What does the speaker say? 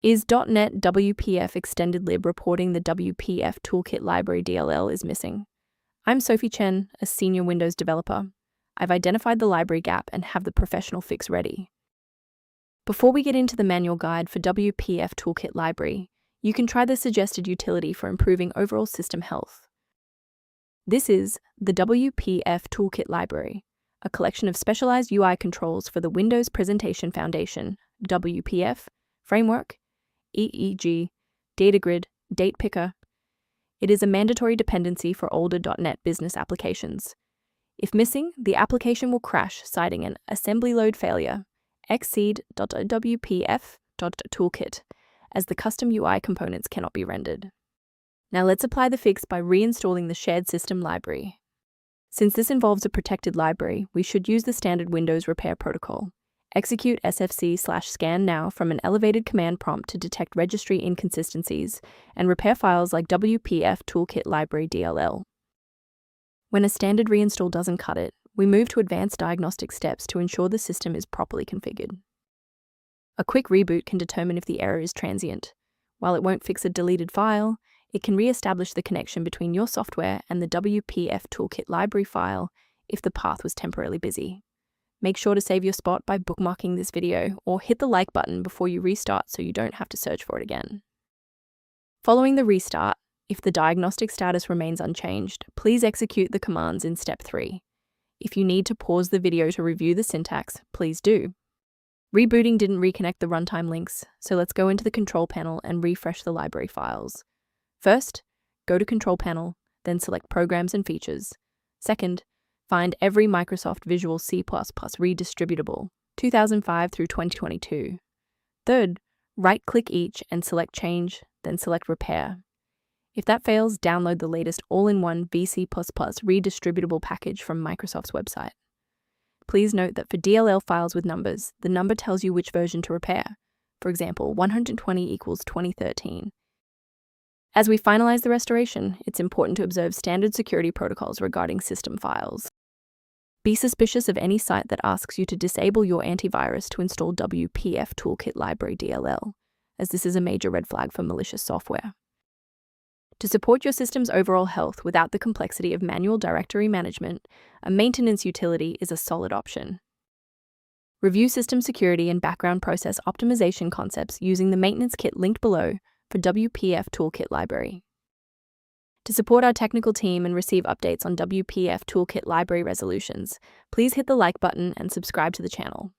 Is .NET WPF Extended Lib reporting the Wpftoolkit library DLL is missing? I'm Sophie Chen, a senior Windows developer. I've identified the library gap and have the professional fix ready. Before we get into the manual guide for Wpftoolkit library, you can try the suggested utility for improving overall system health. This is the Wpftoolkit library, a collection of specialized UI controls for the Windows Presentation Foundation, WPF, framework, e.g., DataGrid, DatePicker. It is a mandatory dependency for older .NET business applications. If missing, the application will crash, citing an assembly load failure, Xceed.Wpf.Toolkit, as the custom UI components cannot be rendered. Now let's apply the fix by reinstalling the shared system library. Since this involves a protected library, we should use the standard Windows repair protocol. Execute sfc/scan now from an elevated command prompt to detect registry inconsistencies and repair files like Wpftoolkit library DLL. When a standard reinstall doesn't cut it, we move to advanced diagnostic steps to ensure the system is properly configured. A quick reboot can determine if the error is transient. While it won't fix a deleted file, it can re-establish the connection between your software and the Wpftoolkit library file if the path was temporarily busy. Make sure to save your spot by bookmarking this video or hit the like button before you restart so you don't have to search for it again. Following the restart, if the diagnostic status remains unchanged, please execute the commands in step 3. If you need to pause the video to review the syntax, please do. Rebooting didn't reconnect the runtime links, so let's go into the control panel and refresh the library files. First, go to Control Panel, then select Programs and Features. Second, find every Microsoft Visual C++ redistributable, 2005 through 2022. Third, right-click each and select Change, then select Repair. If that fails, download the latest all-in-one VC++ redistributable package from Microsoft's website. Please note that for DLL files with numbers, the number tells you which version to repair. For example, 120 equals 2013. As we finalize the restoration, it's important to observe standard security protocols regarding system files. Be suspicious of any site that asks you to disable your antivirus to install Wpftoolkit library DLL, as this is a major red flag for malicious software. To support your system's overall health without the complexity of manual directory management, a maintenance utility is a solid option. Review system security and background process optimization concepts using the maintenance kit linked below for Wpftoolkit library. To support our technical team and receive updates on Wpftoolkit library resolutions, please hit the like button and subscribe to the channel.